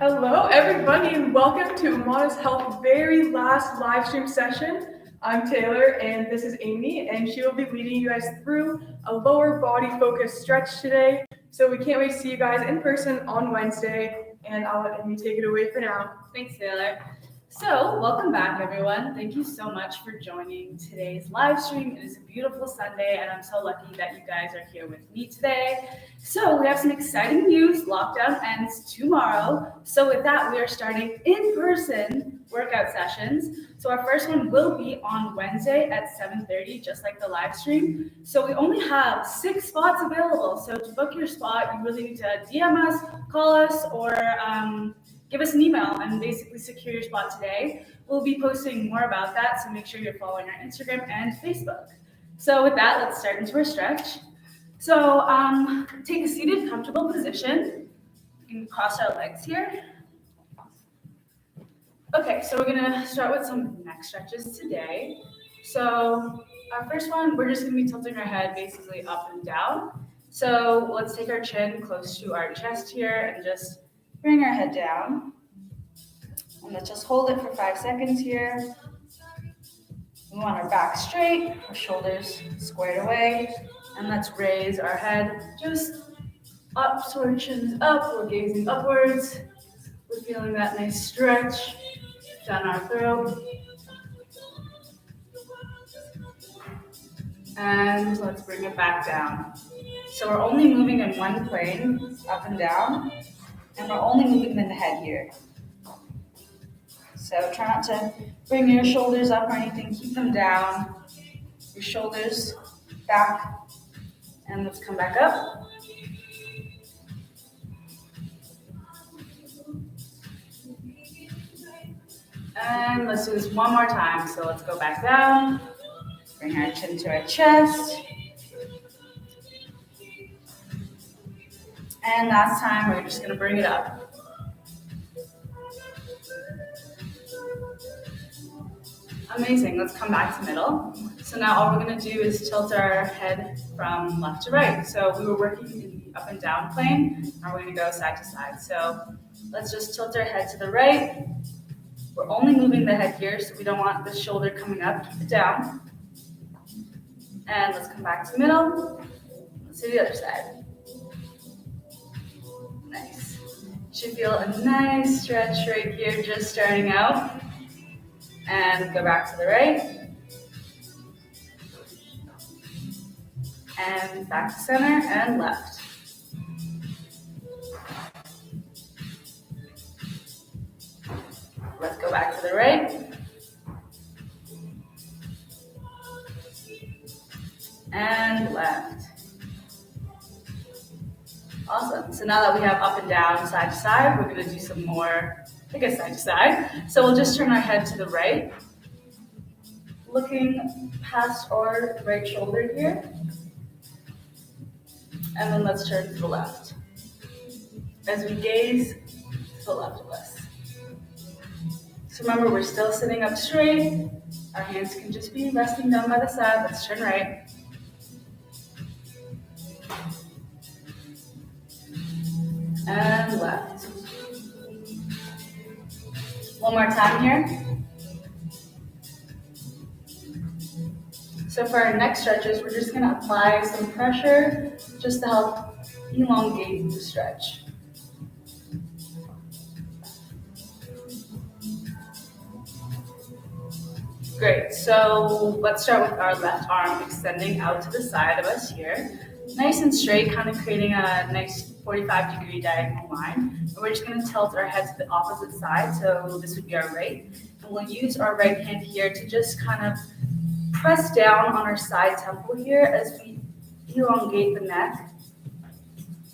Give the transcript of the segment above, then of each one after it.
Hello, everybody, and welcome to Umana Health's very last live stream session. I'm Taylor, and this is Amy, and she will be leading you guys through a lower body focused stretch today. So we can't wait to see you guys in person on Wednesday, and I'll let Amy take it away for now. Thanks, Taylor. So, welcome back, everyone. Thank you so much for joining today's live stream. It is a beautiful Sunday, and I'm so lucky that you guys are here with me today. So, we have some exciting news. Lockdown ends tomorrow. So, with that, we are starting in-person workout sessions. So, our first one will be on Wednesday at 7:30, just like the live stream. So, we only have 6 spots available. So, to book your spot, you really need to DM us, call us, or give us an email and basically secure your spot today. We'll be posting more about that, so make sure you're following our Instagram and Facebook. So with that, let's start into our stretch. So take a seated, comfortable position. You can cross our legs here. Okay, so we're gonna start with some neck stretches today. So our first one, we're just gonna be tilting our head basically up and down. So let's take our chin close to our chest here and just bring our head down, and let's just hold it for 5 seconds here. We want our back straight, our shoulders squared away, and let's raise our head just up, so our chin's up, we're gazing upwards. We're feeling that nice stretch down our throat. And let's bring it back down. So we're only moving in one plane, up and down. And we're only moving in the head here. So try not to bring your shoulders up or anything. Keep them down. Your shoulders back. And let's come back up. And let's do this one more time. So let's go back down. Bring our chin to our chest. And last time, we're just gonna bring it up. Amazing, let's come back to middle. So now all we're gonna do is tilt our head from left to right. So we were working in the up and down plane, now we're gonna go side to side. So let's just tilt our head to the right. We're only moving the head here, so we don't want the shoulder coming up, keep it down. And let's come back to middle. Let's do the other side. Nice. Should feel a nice stretch right here, just starting out. And go back to the right. And back to center and left. Let's go back to the right. And left. Awesome. So now that we have up and down, side to side, we're going to do some more, side to side. So we'll just turn our head to the right, looking past our right shoulder here. And then let's turn to the left as we gaze to the left of us. So remember, we're still sitting up straight. Our hands can just be resting down by the side. Let's turn right. And left. One more time here. So for our neck stretches, we're just going to apply some pressure just to help elongate the stretch. Great, so let's start with our left arm extending out to the side of us here. Nice and straight, kind of creating a nice 45-degree diagonal line. And we're just going to tilt our head to the opposite side, so this would be our right. And we'll use our right hand here to just kind of press down on our side temple here as we elongate the neck.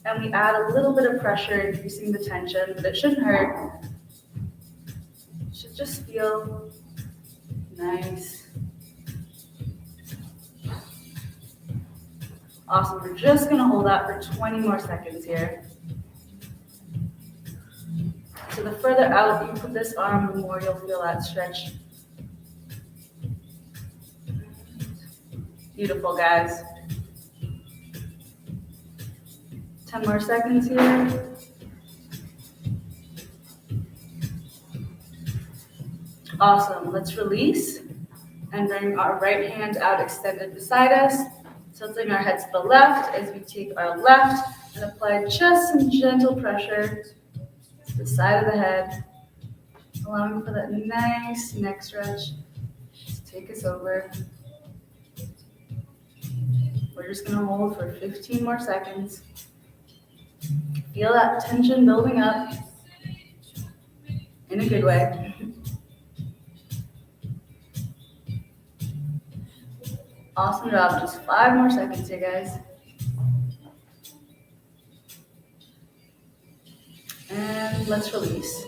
And we add a little bit of pressure, increasing the tension, but it shouldn't hurt. It should just feel nice. Awesome, we're just going to hold that for 20 more seconds here. So the further out you put this arm, the more you'll feel that stretch. Beautiful, guys. 10 more seconds here. Awesome. Let's release and bring our right hand out extended beside us, tilting our head to the left as we take our left and apply just some gentle pressure to the side of the head, allowing for that nice neck stretch to take us over. We're just going to hold for 15 more seconds. Feel that tension building up in a good way. Awesome job. Just 5 more seconds here, guys. And let's release.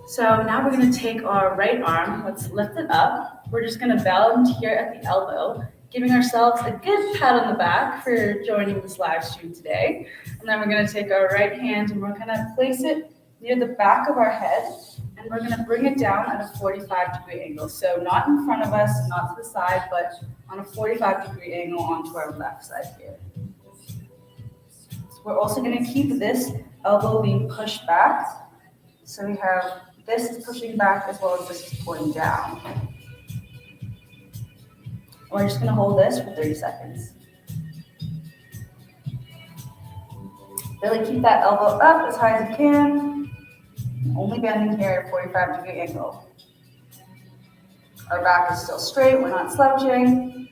So now we're going to take our right arm. Let's lift it up. We're just going to bend here at the elbow, giving ourselves a good pat on the back for joining this live stream today. And then we're going to take our right hand and we're going to place it near the back of our head. And we're going to bring it down at a 45-degree angle. So not in front of us, not to the side, but on a 45-degree angle onto our left side here. So we're also going to keep this elbow being pushed back. So we have this is pushing back as well as this is pulling down. We're just going to hold this for 30 seconds. Really keep that elbow up as high as you can. Only bending here at a 45-degree angle. Our back is still straight, we're not slouching.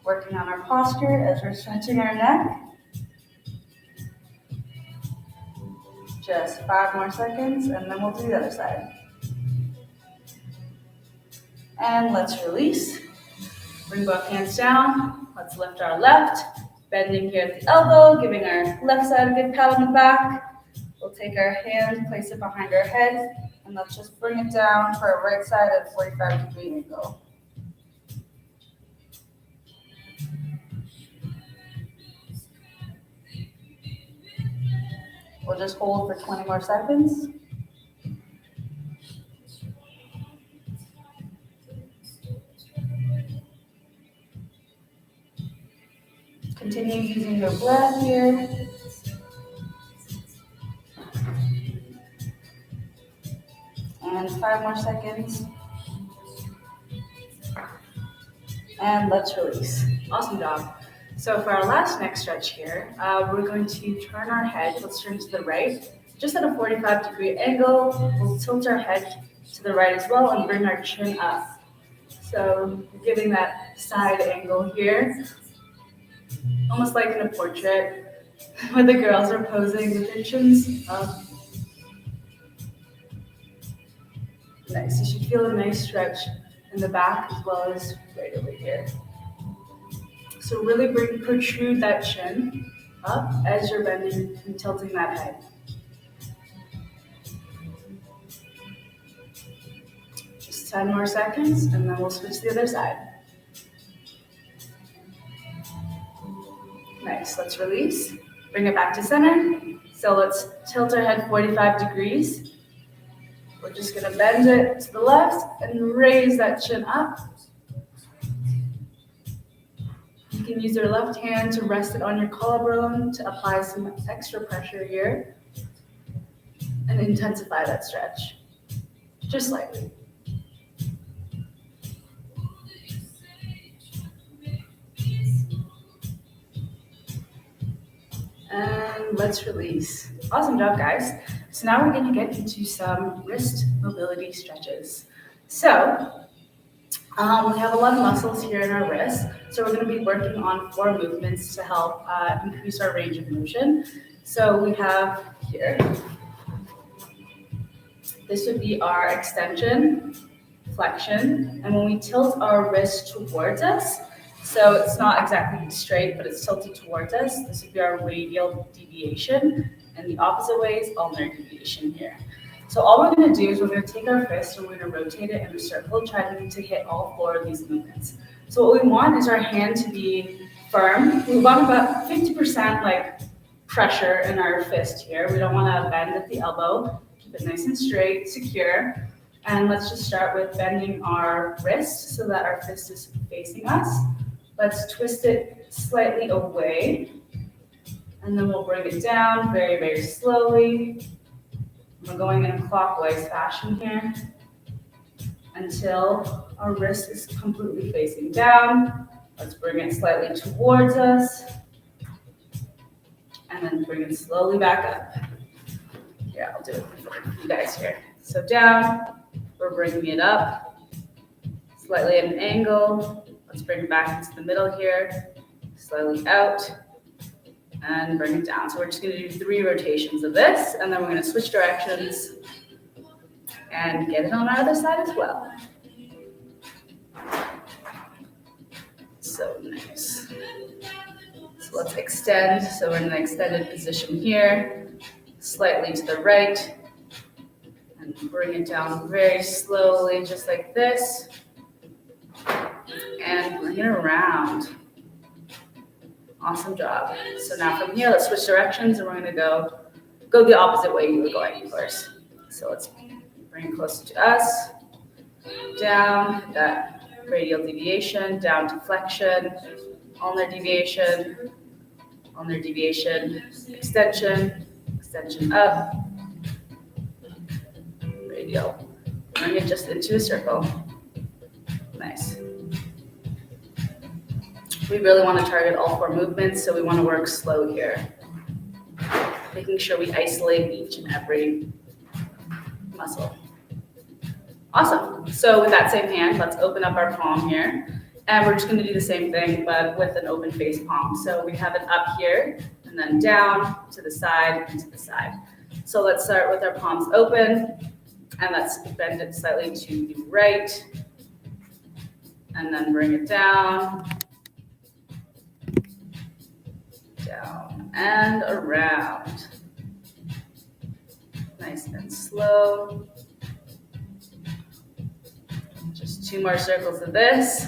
Working on our posture as we're stretching our neck. Just 5 more seconds and then we'll do the other side. And let's release. Bring both hands down. Let's lift our left, bending here at the elbow, giving our left side a good pat on the back. We'll take our hand, place it behind our head, and let's just bring it down for our right side at a 45-degree angle. We'll just hold for 20 more seconds. Continue using your breath here. And 5 more seconds. And let's release. Awesome job. So for our last neck stretch here, we're going to turn our head. Let's turn to the right, just at a 45-degree angle. We'll tilt our head to the right as well and bring our chin up. So giving that side angle here, almost like in a portrait where the girls are posing with their chins up. Nice. You should feel a nice stretch in the back as well as right over here. So really protrude that chin up as you're bending and tilting that head. Just 10 more seconds and then we'll switch to the other side. Nice, let's release. Bring it back to center. So let's tilt our head 45 degrees. We're just gonna bend it to the left and raise that chin up. You can use your left hand to rest it on your collarbone to apply some extra pressure here and intensify that stretch, just slightly. And let's release. Awesome job, guys. So now we're going to get into some wrist mobility stretches. So we have a lot of muscles here in our wrists. So we're going to be working on 4 movements to help increase our range of motion. So we have here, this would be our extension, flexion, and when we tilt our wrist towards us, so it's not exactly straight, but it's tilted towards us, this would be our radial deviation, and the opposite way is ulnar deviation here. So all we're going to do is we're going to take our fist and we're going to rotate it in a circle, trying to hit all 4 of these movements. So what we want is our hand to be firm. We want about 50% like pressure in our fist here. We don't want to bend at the elbow. Keep it nice and straight, secure. And let's just start with bending our wrist so that our fist is facing us. Let's twist it slightly away. And then we'll bring it down very, very slowly. We're going in a clockwise fashion here. until our wrist is completely facing down. Let's bring it slightly towards us. And then bring it slowly back up. Here, I'll do it for you guys here. So down, we're bringing it up, slightly at an angle. Let's bring it back into the middle here, slightly out, and bring it down. So we're just gonna do 3 rotations of this, and then we're gonna switch directions and get it on our other side as well. So nice. So let's extend. So we're in an extended position here, slightly to the right, and bring it down very slowly, just like this, and bring it around. Awesome job. So now from here, let's switch directions, and we're gonna go the opposite way you were going first. So let's bring it closer to us, down, that radial deviation, down to flexion, ulnar deviation, extension, extension up, radial. Bring it just into a circle. Nice. We really want to target all 4 movements, so we want to work slow here, making sure we isolate each and every muscle. Awesome. So with that same hand, let's open up our palm here. And we're just going to do the same thing, but with an open face palm. So we have it up here, and then down, to the side, and to the side. So let's start with our palms open, and let's bend it slightly to the right, and then bring it down, and around. Nice and slow. Just 2 more circles of this.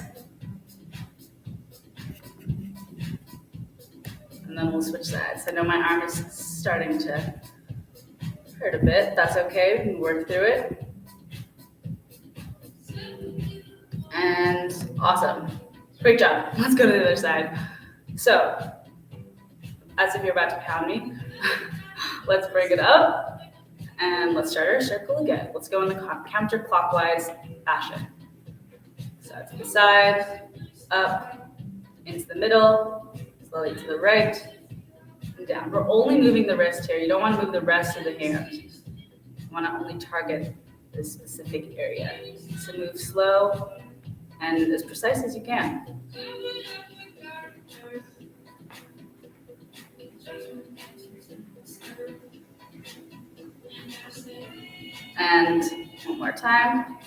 And then we'll switch sides. I know my arm is starting to hurt a bit. That's okay, we can work through it. And awesome. Great job. Let's go to the other side. So, as if you're about to pound me, let's bring it up and let's start our circle again. Let's go in the counterclockwise fashion. So to the side, up, into the middle, slowly to the right, and down. We're only moving the wrist here. You don't want to move the rest of the hand. You want to only target this specific area. So move slow and as precise as you can. And one more time.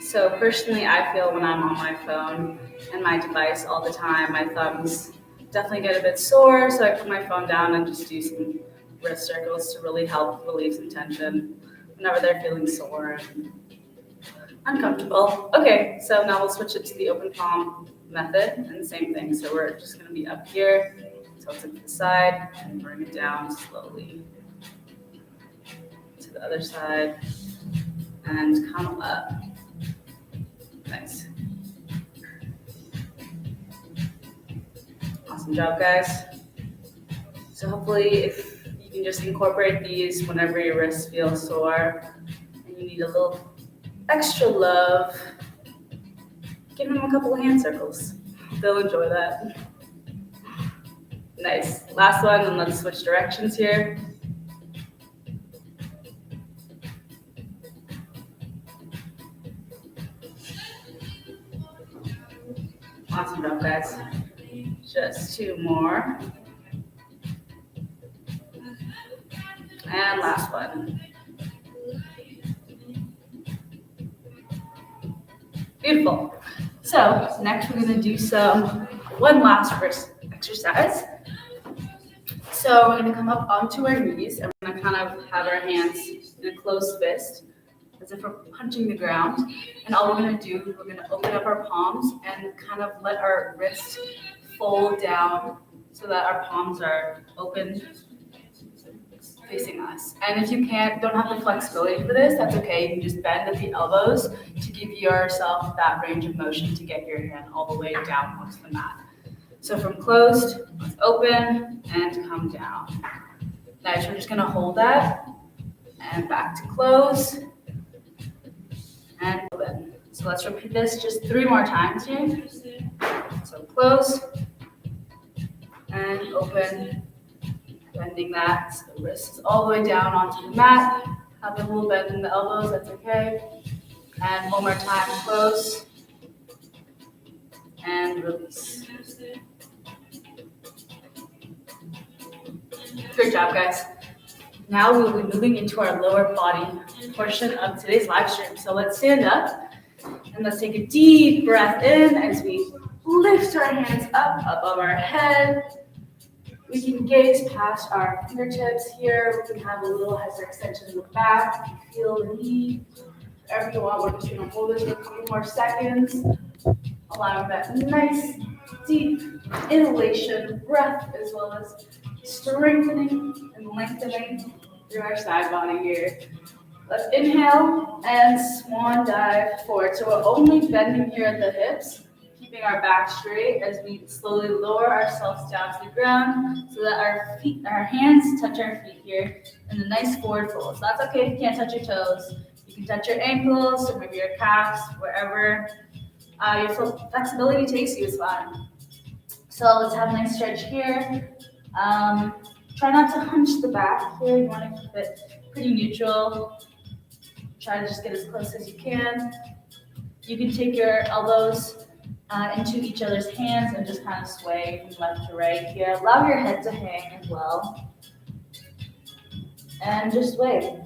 So personally, I feel when I'm on my phone and my device all the time, my thumbs definitely get a bit sore. So I put my phone down and just do some wrist circles to really help relieve some tension whenever they're feeling sore and uncomfortable. Okay, so now we'll switch it to the open palm method and the same thing. So we're just going to be up here, tilt it to the side, and bring it down slowly to the other side, and come up. Nice. Awesome job, guys. So hopefully if you can just incorporate these whenever your wrists feel sore and you need a little extra love, give them a couple of hand circles. They'll enjoy that. Nice. Last one, and let's switch directions here. Awesome job, guys. Just 2 more. And last one. Beautiful. So next we're going to do one last wrist exercise. So we're going to come up onto our knees and we're going to kind of have our hands in a closed fist as if we're punching the ground. And all we're going to do, we're going to open up our palms and kind of let our wrist fold down so that our palms are open facing us. And if you don't have the flexibility for this, that's okay. You can just bend at the elbows to give yourself that range of motion to get your hand all the way down onto the mat. So from closed, let's open and come down. Nice, we're just gonna hold that and back to close, and open. So let's repeat this just 3 more times here. So close, and open, bending that. So the wrist is all the way down onto the mat. Have a little bend in the elbows, that's okay. And one more time, close, and release. Good job, guys. Now we'll be moving into our lower body portion of today's live stream. So let's stand up and let's take a deep breath in as we lift our hands up above our head. We can gaze past our fingertips here. We can have a little hyperextension in the back. If you feel the need, whatever you want, we're just going to hold this for a couple more seconds, allowing that nice, deep inhalation, breath, as well as strengthening and lengthening through our side body here. Let's inhale and swan dive forward. So we're only bending here at the hips, keeping our back straight as we slowly lower ourselves down to the ground so that our hands touch our feet here in a nice forward fold. So that's okay if you can't touch your toes. You can touch your ankles or maybe your calves, wherever your flexibility takes you is fine. So let's have a nice stretch here. Try not to hunch the back here. You want to keep it pretty neutral. Try to just get as close as you can. You can take your elbows into each other's hands and just kind of sway from left to right here. Allow your head to hang as well. And just sway.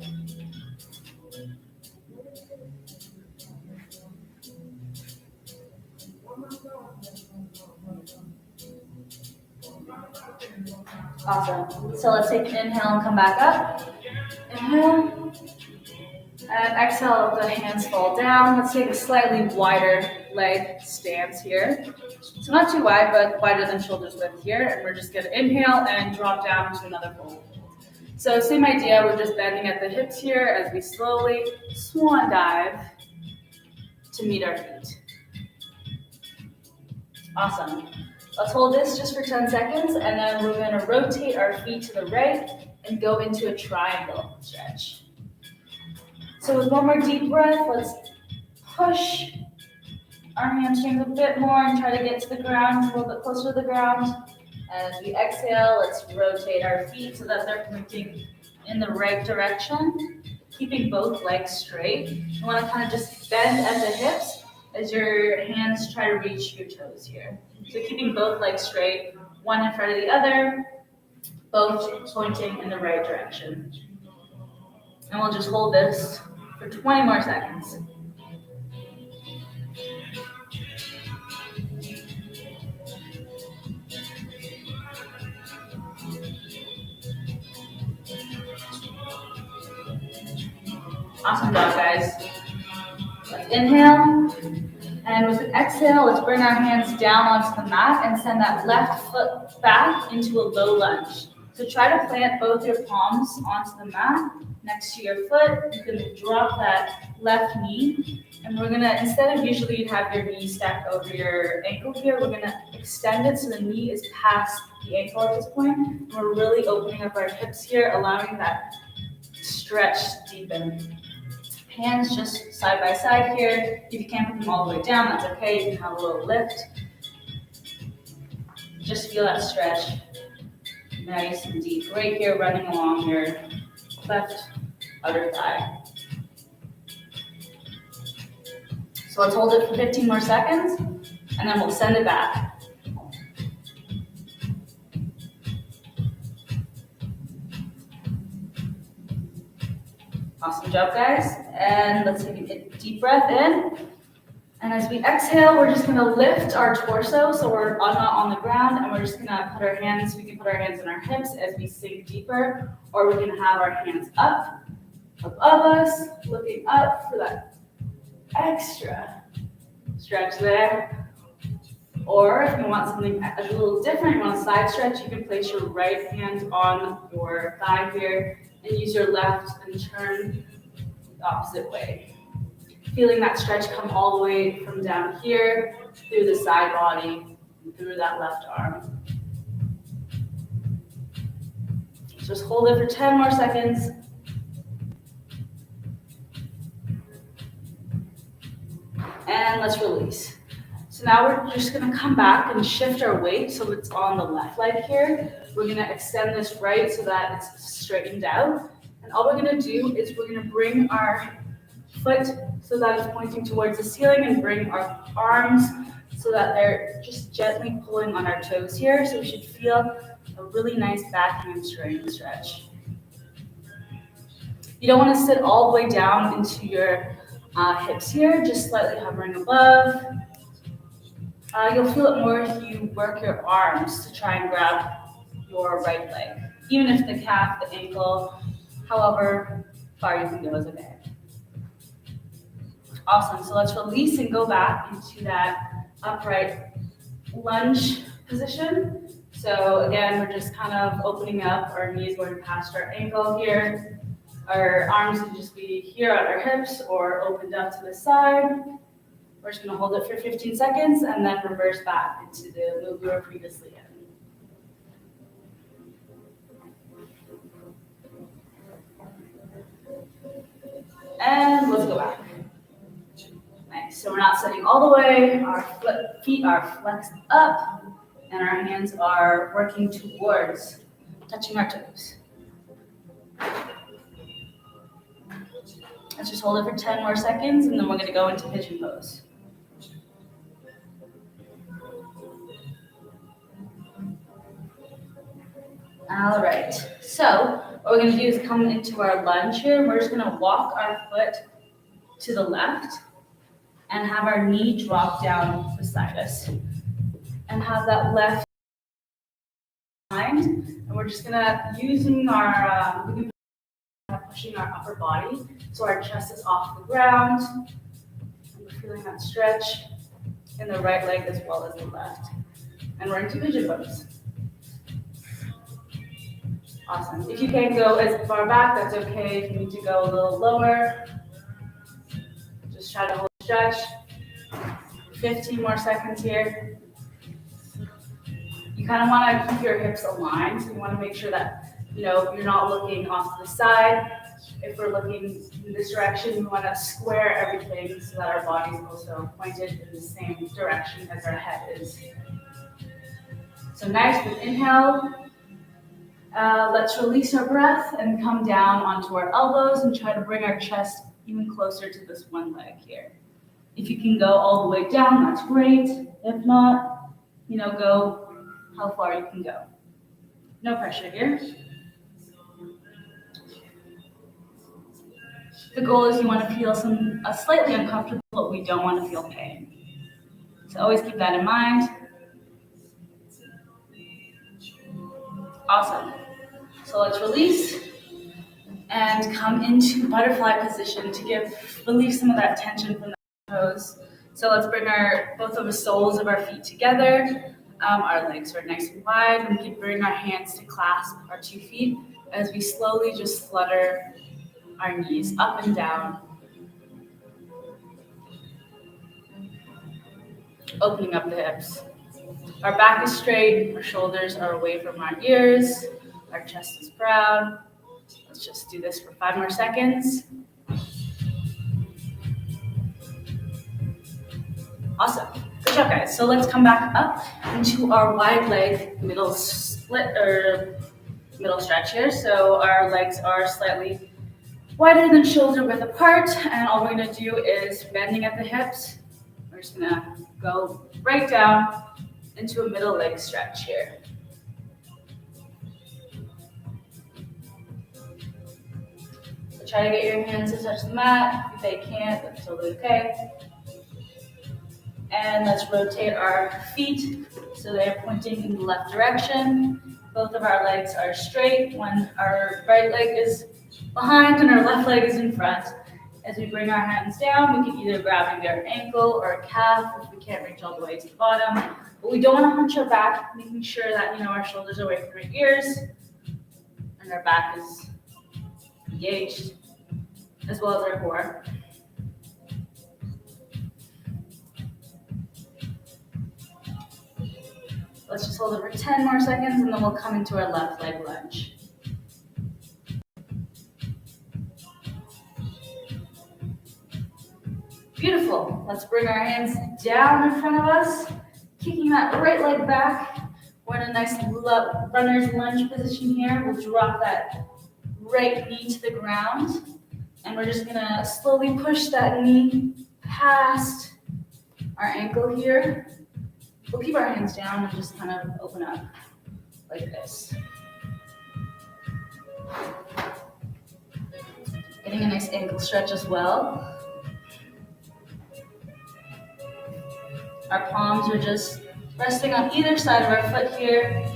Awesome. So let's take an inhale and come back up. Inhale. And exhale, the hands fall down. Let's take a slightly wider leg stance here. So not too wide, but wider than shoulders width here. And we're just going to inhale and drop down to another fold. So same idea, we're just bending at the hips here as we slowly swan dive to meet our feet. Awesome. Let's hold this just for 10 seconds, and then we're going to rotate our feet to the right and go into a triangle stretch. So with one more deep breath, let's push our hamstrings a bit more and try to get to the ground, a little bit closer to the ground. And as we exhale, let's rotate our feet so that they're pointing in the right direction, keeping both legs straight. You want to kind of just bend at the hips as your hands try to reach your toes here. So keeping both legs straight, one in front of the other, both pointing in the right direction. And we'll just hold this for 20 more seconds. Awesome job, guys. Let's inhale. And with an exhale, let's bring our hands down onto the mat and send that left foot back into a low lunge. So try to plant both your palms onto the mat next to your foot. You can drop that left knee. And we're gonna, instead of usually you'd have your knee stacked over your ankle here, we're gonna extend it so the knee is past the ankle at this point. And we're really opening up our hips here, allowing that stretch to deepen. Hands just side by side here. If you can't put them all the way down, that's okay. You can have a little lift. Just feel that stretch. Nice and deep. Right here, running along your left outer thigh. So let's hold it for 15 more seconds, and then we'll send it back. Awesome job, guys. And let's take a deep breath in. And as we exhale, we're just gonna lift our torso so we're not on the ground, and we're just gonna put our hands, we can put our hands on our hips as we sink deeper, or we can have our hands up above us, looking up for that extra stretch there. Or if you want something a little different, you want a side stretch, you can place your right hand on your thigh here and use your left and turn the opposite way. Feeling that stretch come all the way from down here, through the side body, through that left arm. Just hold it for 10 more seconds. and let's release. So now we're just gonna come back and shift our weight so it's on the left leg here. We're gonna extend this right so that it's straightened out. And all we're gonna do is we're gonna bring our foot so that it's pointing towards the ceiling and bring our arms so that they're just gently pulling on our toes here. So we should feel a really nice back hamstring stretch. You don't want to sit all the way down into your hips here, just slightly hovering above. You'll feel it more if you work your arms to try and grab your right leg. Even if the calf, the ankle, however far you can go is okay. Awesome, so let's release and go back into that upright lunge position. So again, we're just kind of opening up, our knees going past our ankle here. Our arms can just be here on our hips or opened up to the side. We're just gonna hold it for 15 seconds and then reverse back into the move we were previously in. And let's go back. Nice, so we're not sitting all the way, our feet are flexed up, and our hands are working towards touching our toes. Let's just hold it for 10 more seconds, and then we're gonna go into pigeon pose. All right, so what we're gonna do is come into our lunge here. We're just gonna walk our foot to the left and have our knee drop down beside us. And have that left behind. And we're just gonna, using our, pushing our upper body so our chest is off the ground. And we're feeling that stretch in the right leg as well as the left. And we're into pigeon pose. Awesome. If you can't go as far back, that's okay. If you need to go a little lower, just try to hold the stretch. 15 more seconds here. You kind of want to keep your hips aligned. So you want to make sure that, you're not looking off to the side. If we're looking in this direction, we want to square everything so that our body is also pointed in the same direction as our head is. So nice, with inhale. Let's release our breath and come down onto our elbows and try to bring our chest even closer to this one leg here. If you can go all the way down, that's great. If not, go how far you can go. No pressure here. The goal is you want to feel slightly uncomfortable, but we don't want to feel pain. So always keep that in mind. Awesome. So let's release and come into butterfly position to relieve some of that tension from the pose. So let's bring both of the soles of our feet together. Our legs are nice and wide. We can bring our hands to clasp our 2 feet as we slowly just flutter our knees up and down. Opening up the hips. Our back is straight, our shoulders are away from our ears, our chest is proud. Let's just do this for 5 more seconds. Awesome. Good job, guys. So let's come back up into our wide leg middle split or middle stretch here. So our legs are slightly wider than shoulder width apart, and all we're going to do is bending at the hips. We're just going to go right down into a middle leg stretch here. So try to get your hands to touch the mat. If they can't, that's totally okay. And let's rotate our feet so they're pointing in the left direction. Both of our legs are straight when our right leg is behind and our left leg is in front. As we bring our hands down, we can either grab maybe our ankle or a calf if we can't reach all the way to the bottom. But we don't want to hunch our back, making sure that our shoulders are away from our ears and our back is engaged, as well as our core. Let's just hold it for 10 more seconds and then we'll come into our left leg lunge. Beautiful. Beautiful. Let's bring our hands down in front of us, kicking that right leg back. We're in a nice runner's lunge position here. We'll drop that right knee to the ground, and we're just gonna slowly push that knee past our ankle here. We'll keep our hands down and just kind of open up like this. Getting a nice ankle stretch as well. Our palms are just resting on either side of our foot here.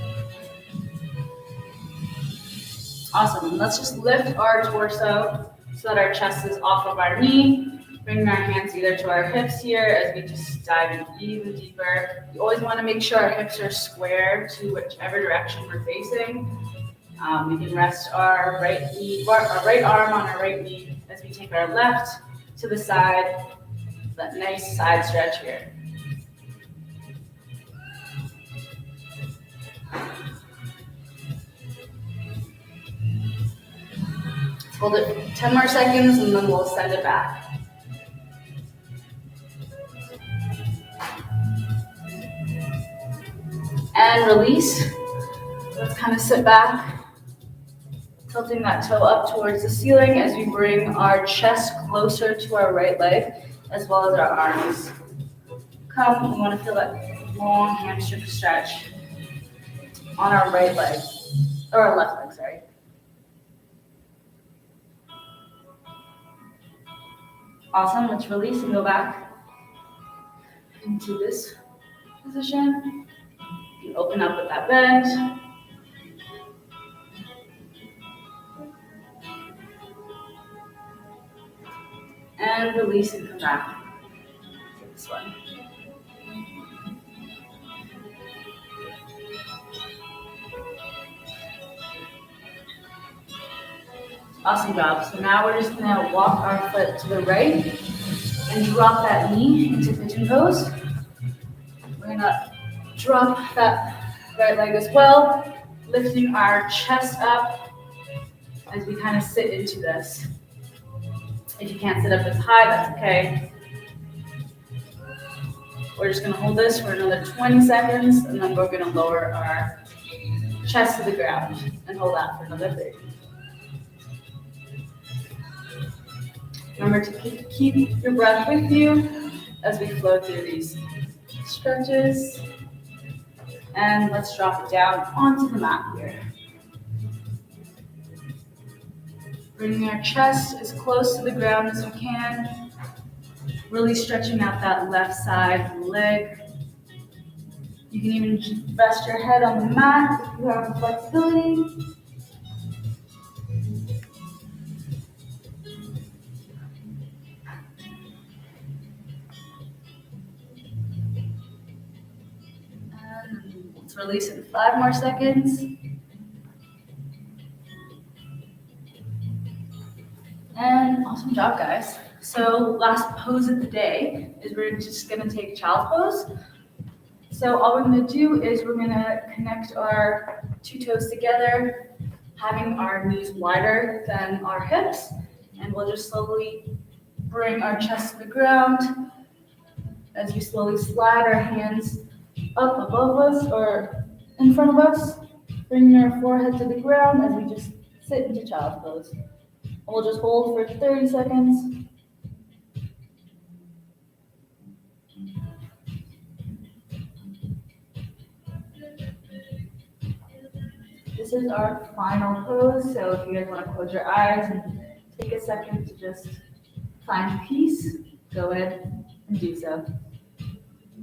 Awesome. And let's just lift our torso so that our chest is off of our knee. Bringing our hands either to our hips here as we just dive in even deeper. You always want to make sure our hips are square to whichever direction we're facing. We can rest our right arm on our right knee as we take our left to the side. That nice side stretch here. Hold it for 10 more seconds and then we'll send it back. And release. Let's kind of sit back, tilting that toe up towards the ceiling as we bring our chest closer to our right leg, as well as our arms. We want to feel that long hamstring stretch on our right leg, or our left leg, sorry. Awesome, let's release and go back into this position. You open up with that bend. And release and come back to this one. Awesome job. So now we're just gonna walk our foot to the right and drop that knee into pigeon pose. We're gonna drop that right leg as well, lifting our chest up as we kind of sit into this. If you can't sit up as high, that's okay. We're just gonna hold this for another 20 seconds, and then we're gonna lower our chest to the ground and hold that for another 30. Remember to keep your breath with you as we flow through these stretches. And let's drop it down onto the mat here. Bringing our chest as close to the ground as we can. Really stretching out that left side leg. You can even rest your head on the mat if you have the flexibility. And let's release in 5 more seconds. And awesome job, guys. So last pose of the day is we're just gonna take child's pose. So all we're gonna do is we're gonna connect our 2 toes together, having our knees wider than our hips, and we'll just slowly bring our chest to the ground as we slowly slide our hands up above us or in front of us, bringing our forehead to the ground as we just sit into child's pose. We'll just hold for 30 seconds. This is our final pose, so if you guys want to close your eyes and take a second to just find peace, go ahead and do so.